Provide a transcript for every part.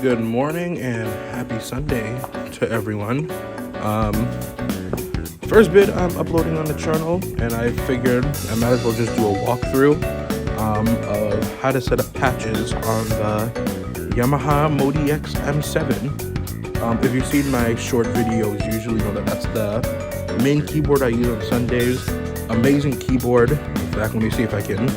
Good morning and happy Sunday to everyone. Um, First bit I'm uploading on the channel, and I figured I might as well just do a walkthrough of how to set up patches on the Yamaha MODX M7. If you've seen my short videos, you usually know that that's the main keyboard I use on Sundays. Amazing keyboard. In fact, let me see if I can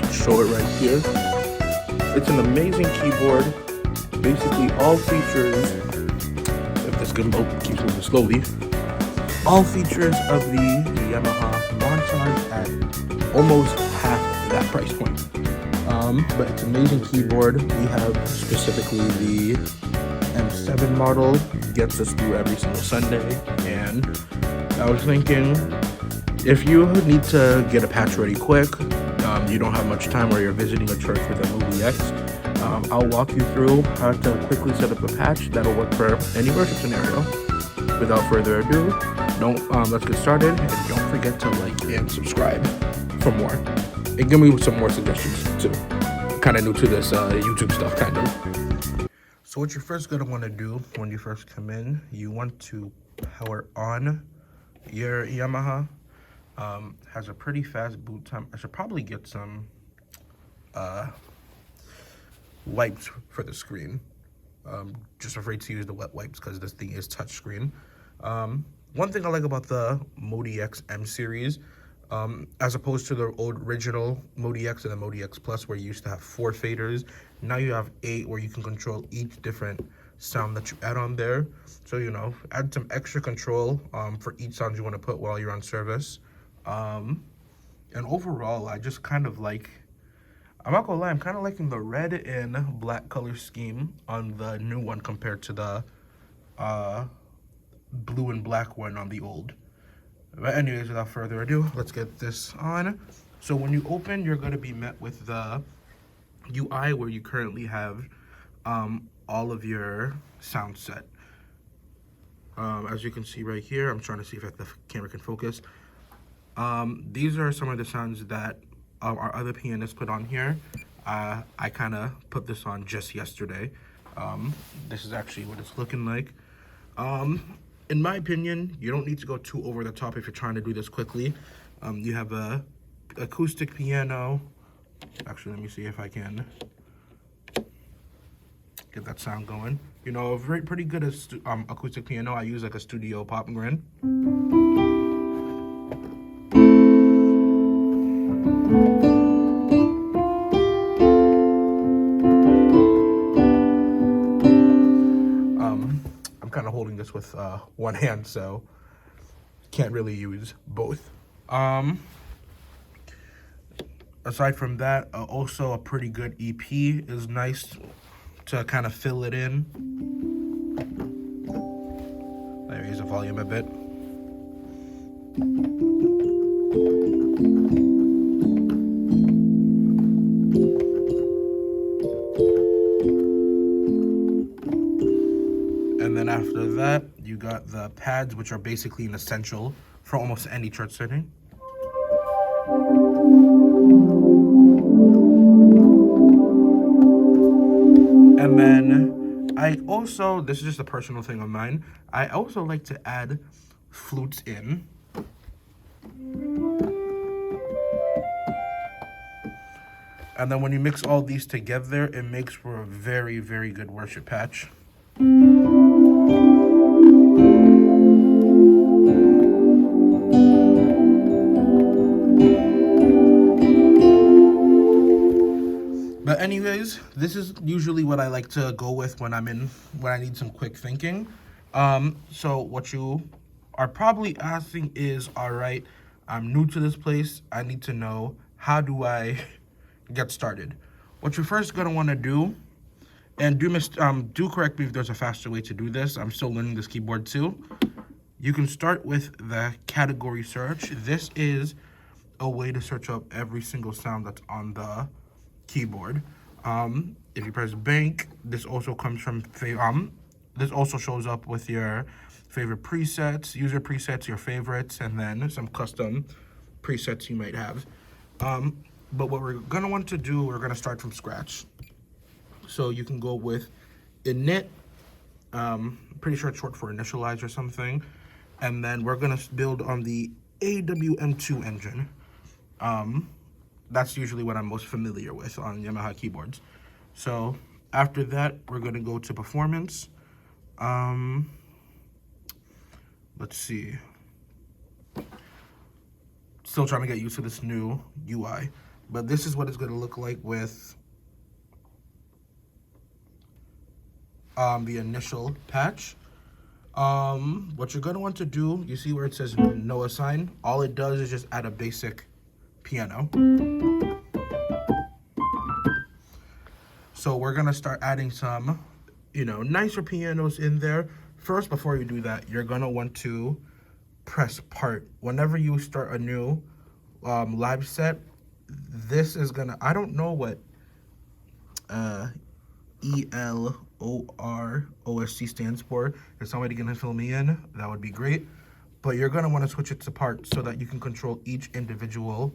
show it right here. It's an amazing keyboard. Basically, all features, if this keeps moving slowly, all features of the Yamaha montage at almost half that price point. But it's an amazing keyboard. We have specifically the M7 model, gets us through every single Sunday. And I was thinking, if you need to get a patch ready quick, you don't have much time or you're visiting a church with a MODX, I'll walk you through how to quickly set up a patch that'll work for any worship scenario. Without further ado, let's get started, and don't forget to like and subscribe for more. And give me some more suggestions too. Kind of new to this YouTube stuff, kind of. So what you're first gonna want to do when you first come in, you want to power on your Yamaha. Has a pretty fast boot time. I should probably get some wipes for the screen. Just afraid to use the wet wipes because this thing is touchscreen. One thing I like about the MODX M series, as opposed to the original MODX and the MODX Plus, where you used to have 4 faders, now you have 8, where you can control each different sound that you add on there. So, you know, add some extra control for each sound you want to put while you're on service. And overall, I just kind of like, I'm not gonna lie, I'm kind of liking the red and black color scheme on the new one compared to the blue and black one on the old. But anyways, without further ado, let's get this on. So when you open, you're going to be met with the UI where you currently have all of your sound set. As you can see right here, I'm trying to see if the camera can focus. These are some of the sounds that our other pianists put on here. I kind of put this on just yesterday. This is actually what it's looking like. In my opinion, you don't need to go too over the top if you're trying to do this quickly. You have a acoustic piano. Actually, let me see if I can get that sound going. You know, pretty good acoustic piano. I use like a studio pop grid. I'm kind of holding this with one hand, so can't really use both. Aside from that, also a pretty good EP is nice to kind of fill it in. Let me raise the volume a bit. And then after that, you got the pads, which are basically an essential for almost any church setting. And then this is just a personal thing of mine, I also like to add flutes in. And then when you mix all these together, it makes for a very, very good worship patch. But anyways, this is usually what I like to go with when I need some quick thinking. So what you are probably asking is, all right, I'm new to this place. I need to know, how do I get started? What you're first gonna want to do, and do correct me if there's a faster way to do this. I'm still learning this keyboard too. You can start with the category search. This is a way to search up every single sound that's on the keyboard. If you press bank, this also comes from this also shows up with your favorite presets, user presets, your favorites, and then some custom presets you might have. But what we're gonna want to do, we're gonna start from scratch. So you can go with init. Pretty sure it's short for initialize or something. And then we're gonna build on the AWM2 engine. That's usually what I'm most familiar with on Yamaha keyboards. So after that, we're gonna go to performance. Let's see. Still trying to get used to this new UI, but this is what it's gonna look like with the initial patch. What you're gonna want to do, you see where it says no assign? All it does is just add a basic piano. So we're gonna start adding some, nicer pianos in there. First, before you do that, you're gonna want to press part. Whenever you start a new live set, this is gonna, I don't know what ELOROSC stands for. If somebody can fill me in, that would be great. But you're gonna wanna switch it to part so that you can control each individual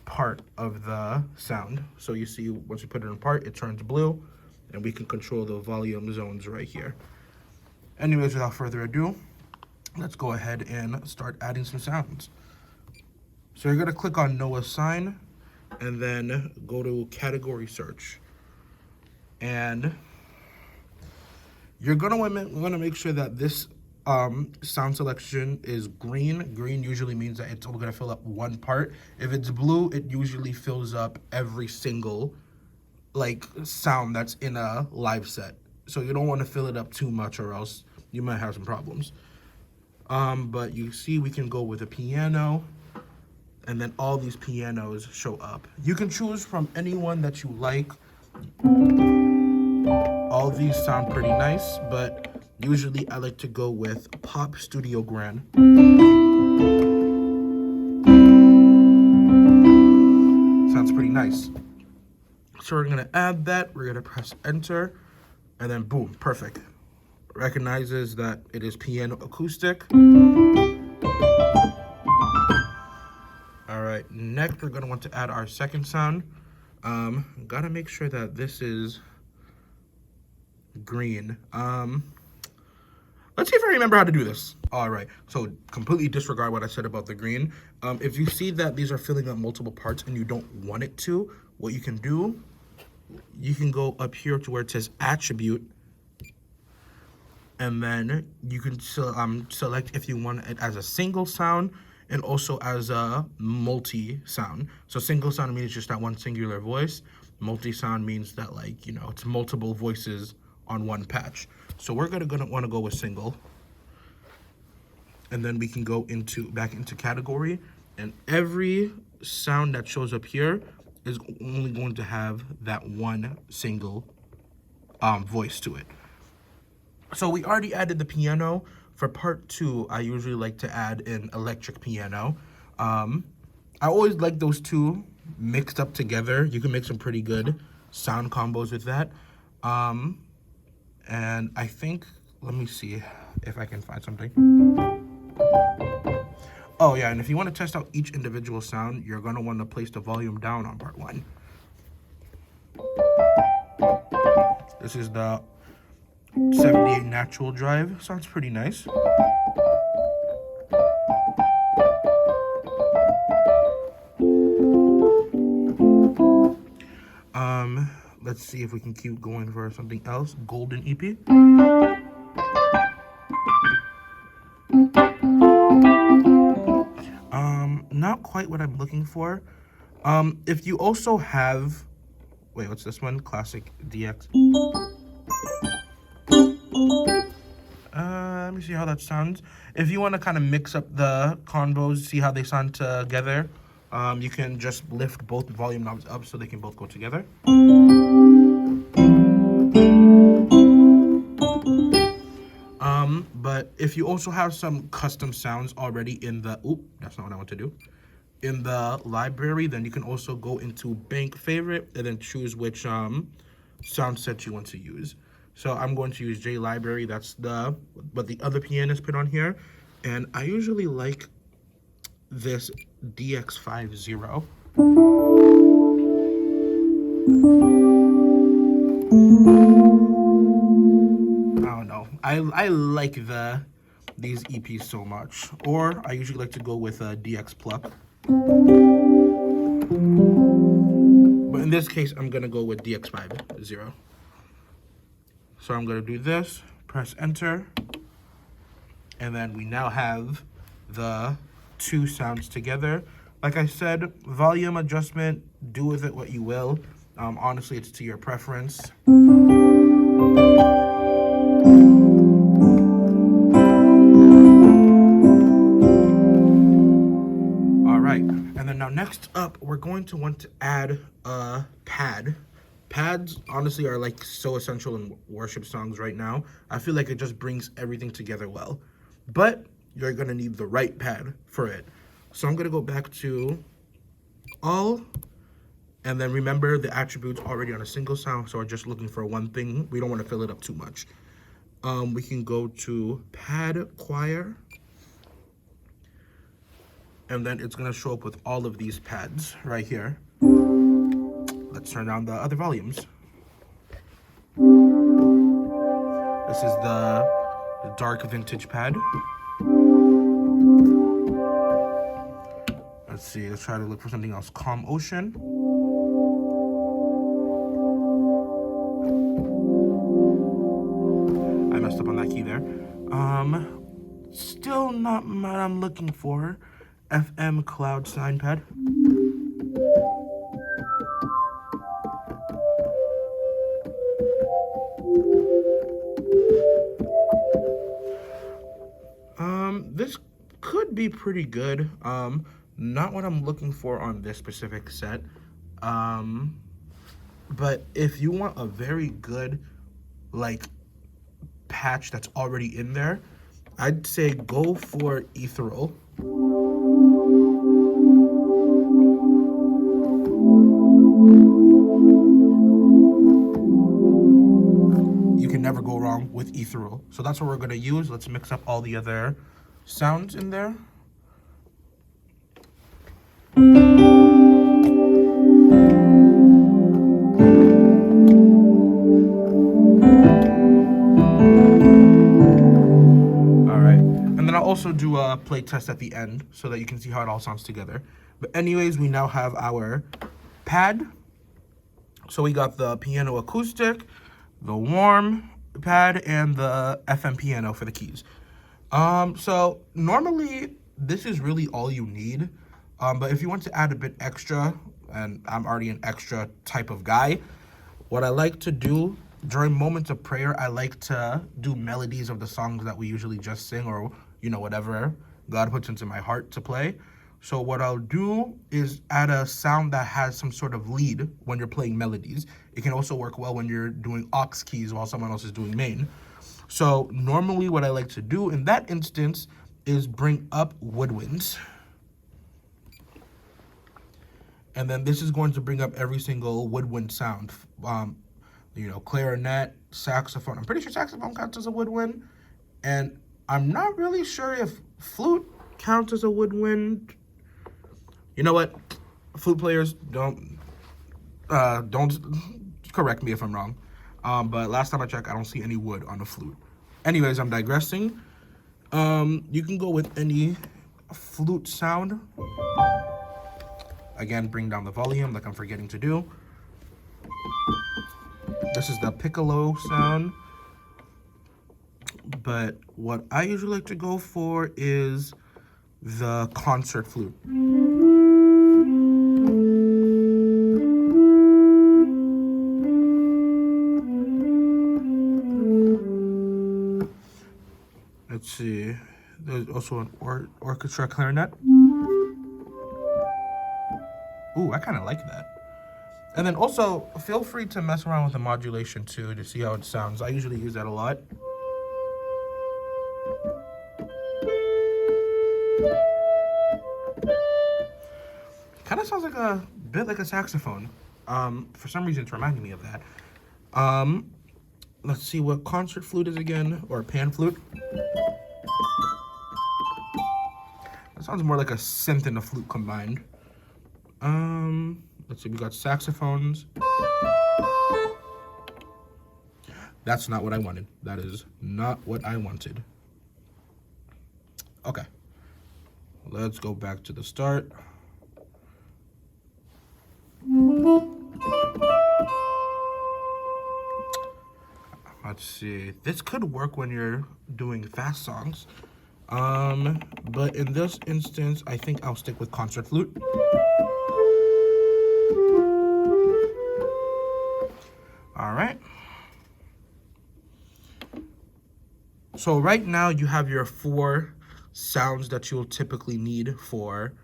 part of the sound. So you see, once you put it in part, it turns blue, and we can control the volume zones right here. Anyways, without further ado, let's go ahead and start adding some sounds. So you're gonna click on no assign, and then go to category search. And you're gonna wanna make sure that this sound selection is green. Green usually means that it's only gonna fill up one part. If it's blue, it usually fills up every single sound that's in a live set. So you don't want to fill it up too much, or else you might have some problems. But you see, we can go with a piano, and then all these pianos show up. You can choose from anyone that you like. All these sound pretty nice, but usually I like to go with Pop Studio Grand. Sounds pretty nice. So we're gonna add that, we're gonna press enter, and then boom, perfect. Recognizes that it is piano acoustic. All right, next we're gonna want to add our second sound. Gotta make sure that this is green. Let's see if I remember how to do this. All right, so completely disregard what I said about the green. If you see that these are filling up multiple parts and you don't want it to, what you can do, you can go up here to where it says attribute, and then you can select if you want it as a single sound and also as a multi-sound. So single sound means just that one singular voice. Multi-sound means that it's multiple voices on one patch. So we're gonna want to go with single, and then we can go back into category, and every sound that shows up here is only going to have that one single voice to it. So we already added the piano. For part 2, I usually like to add an electric piano. I always like those two mixed up together. You can make some pretty good sound combos with that. And I think, let me see if I can find something. Oh yeah, and if you want to test out each individual sound, you're going to want to place the volume down on part 1. This is the 78 natural drive. Sounds pretty nice. Let's see if we can keep going for something else. Golden EP. Not quite what I'm looking for. If you also have, wait, what's this one? Classic DX. Let me see how that sounds. If you want to kind of mix up the combos, see how they sound together, you can just lift both volume knobs up so they can both go together. But if you also have some custom sounds already in the, that's not what I want to do, in the library, then you can also go into bank favorite and then choose which sound set you want to use. So I'm going to use J Library. That's what the other pianist put on here. And I usually like this DX50. I like these EPs so much. Or I usually like to go with a DX Pluck. But in this case, I'm gonna go with DX50. So I'm gonna do this, press enter, and then we now have the two sounds together. Like I said, volume adjustment, do with it what you will. Honestly, it's to your preference. All right, and then now next up, we're going to want to add a pad. Pads, honestly, are like so essential in worship songs right now. I feel like it just brings everything together well. But you're gonna need the right pad for it. So I'm gonna go back to all, and then remember the attribute's already on a single sound, so we're just looking for one thing. We don't want to fill it up too much. We can go to pad choir, and then it's gonna show up with all of these pads right here. Let's turn down the other volumes. This is the dark vintage pad. Let's see, let's try to look for something else. Calm Ocean. I messed up on that key there. Still not what I'm looking for. FM Cloud Sign Pad. This could be pretty good. Not what I'm looking for on this specific set. But if you want a very good, like, patch that's already in there, I'd say go for Ethereal. You can never go wrong with Ethereal. So that's what we're gonna use. Let's mix up all the other sounds in there. I'll also do a play test at the end so that you can see how it all sounds together. But anyways, we now have our pad. So we got the piano acoustic, the warm pad, and the FM piano for the keys. So normally this is really all you need. But if you want to add a bit extra, and I'm already an extra type of guy, what I like to do during moments of prayer, I like to do melodies of the songs that we usually just sing, or, you know, whatever God puts into my heart to play. So what I'll do is add a sound that has some sort of lead when you're playing melodies. It can also work well when you're doing aux keys while someone else is doing main. So normally what I like to do in that instance is bring up woodwinds. And then this is going to bring up every single woodwind sound. You know, clarinet, saxophone. I'm pretty sure saxophone counts as a woodwind. And I'm not really sure if flute counts as a woodwind. You know what? Flute players, don't correct me if I'm wrong. But last time I checked, I don't see any wood on the flute. Anyways, I'm digressing. You can go with any flute sound. Again, bring down the volume like I'm forgetting to do. This is the piccolo sound. But what I usually like to go for is the concert flute. Let's see. There's also an orchestra clarinet. Ooh, I kind of like that. And then also, feel free to mess around with the modulation too to see how it sounds. I usually use that a lot. Kind of sounds like a bit like a saxophone. For some reason, it's reminding me of that. Let's see what concert flute is again, or pan flute. That sounds more like a synth and a flute combined. Let's see, we got saxophones. That's not what I wanted. That is not what I wanted. Okay. Let's go back to the start. Let's see. This could work when you're doing fast songs. But in this instance, I think I'll stick with concert flute. All right. So right now you have your 4 sounds that you'll typically need for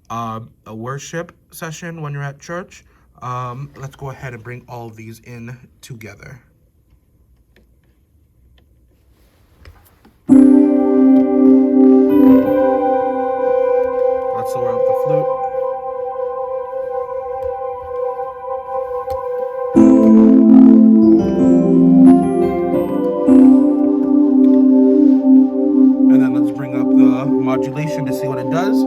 a worship session when you're at church. Let's go ahead and bring all of these in together. Let's lower up the flute. And then let's bring up the modulation to see what it does.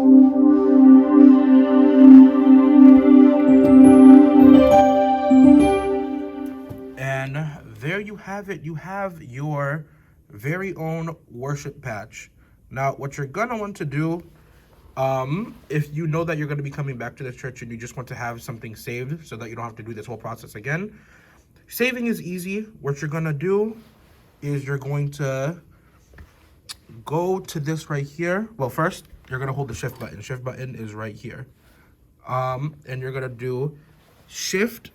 And there you have it. You have your very own worship patch. Now, what you're gonna want to do, if you know that you're gonna be coming back to the church and you just want to have something saved so that you don't have to do this whole process again, saving is easy. What you're gonna do is you're going to go to this right here. Well, first, you're gonna hold the shift button. Shift button is right here. And you're gonna do shift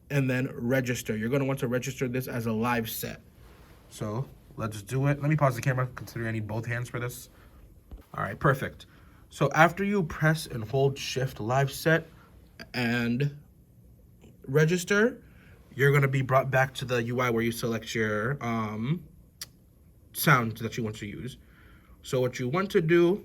and then register. You're gonna want to register this as a live set. So let's do it. Let me pause the camera, considering I need both hands for this. All right, perfect. So after you press and hold shift live set and register, you're gonna be brought back to the UI where you select your sound that you want to use. So what you want to do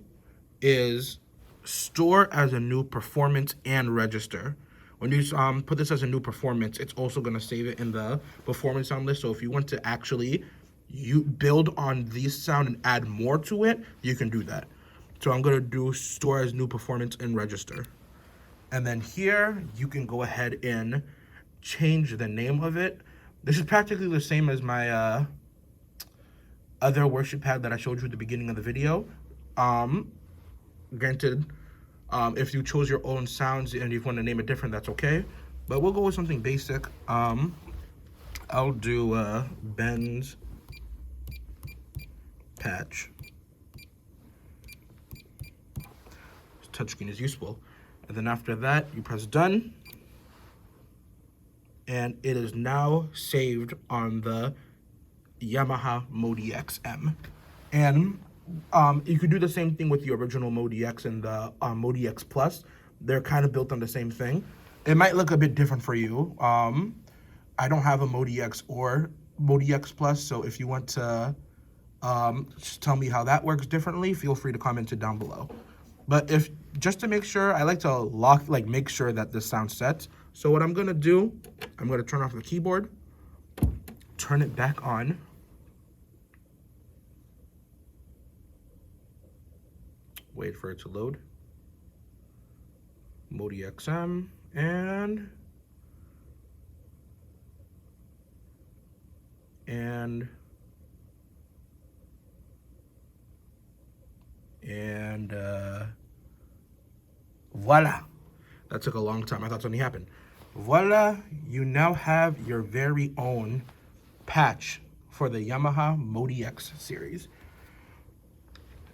is store as a new performance and register. When you put this as a new performance, it's also going to save it in the performance sound list. So if you want to actually build on this sound and add more to it, you can do that. So I'm going to do store as new performance and register. And then here, you can go ahead and change the name of it. This is practically the same as my other worship pad that I showed you at the beginning of the video. Granted, if you chose your own sounds and you want to name it different, that's okay. But we'll go with something basic. I'll do Ben's patch. Touchscreen is useful. And then after that, you press done. And it is now saved on the Yamaha MODX M. And you could do the same thing with the original MODX and the MODX Plus. They're kind of built on the same thing. It might look a bit different for you. I don't have a MODX or MODX Plus, so if you want to just tell me how that works differently, feel free to comment it down below. But just to make sure, I like to make sure that this sounds set. So what I'm gonna do, I'm gonna turn off the keyboard, turn it back on. Wait for it to load. MODX M and voila. That took a long time. I thought something happened. Voila, you now have your very own patch for the Yamaha MODX series.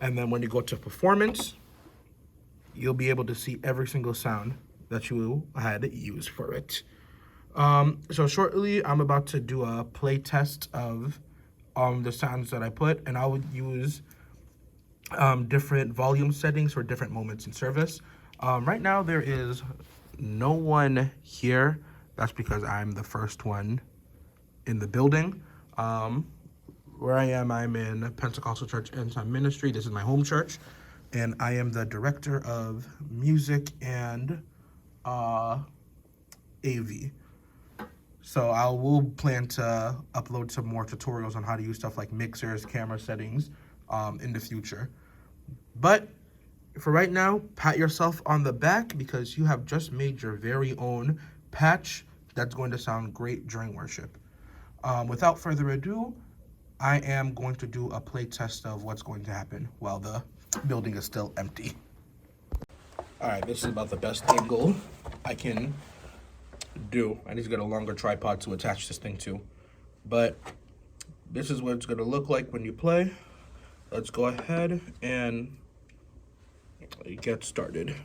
And then when you go to performance, you'll be able to see every single sound that you had used for it. So shortly, I'm about to do a play test of the sounds that I put, and I would use different volume settings for different moments in service. Right now, there is no one here. That's because I'm the first one in the building. Where I am, I'm in Pentecostal Church End Time Ministry. This is my home church, and I am the director of music and AV. So I will plan to upload some more tutorials on how to use stuff like mixers, camera settings in the future. But for right now, pat yourself on the back because you have just made your very own patch that's going to sound great during worship. Without further ado, I am going to do a play test of what's going to happen while the building is still empty. All right, this is about the best angle I can do. I need to get a longer tripod to attach this thing to. But this is what it's going to look like when you play. Let's go ahead and get started.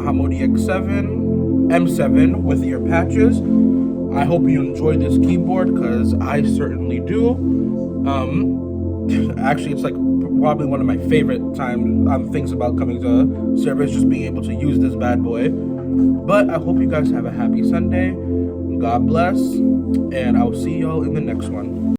Yamaha MODX M7 with ear patches. I hope you enjoyed this keyboard, because I certainly do. Actually, it's like probably one of my favorite things about coming to service, just being able to use this bad boy. But I hope you guys have a happy Sunday. God bless, and I'll see y'all in the next one.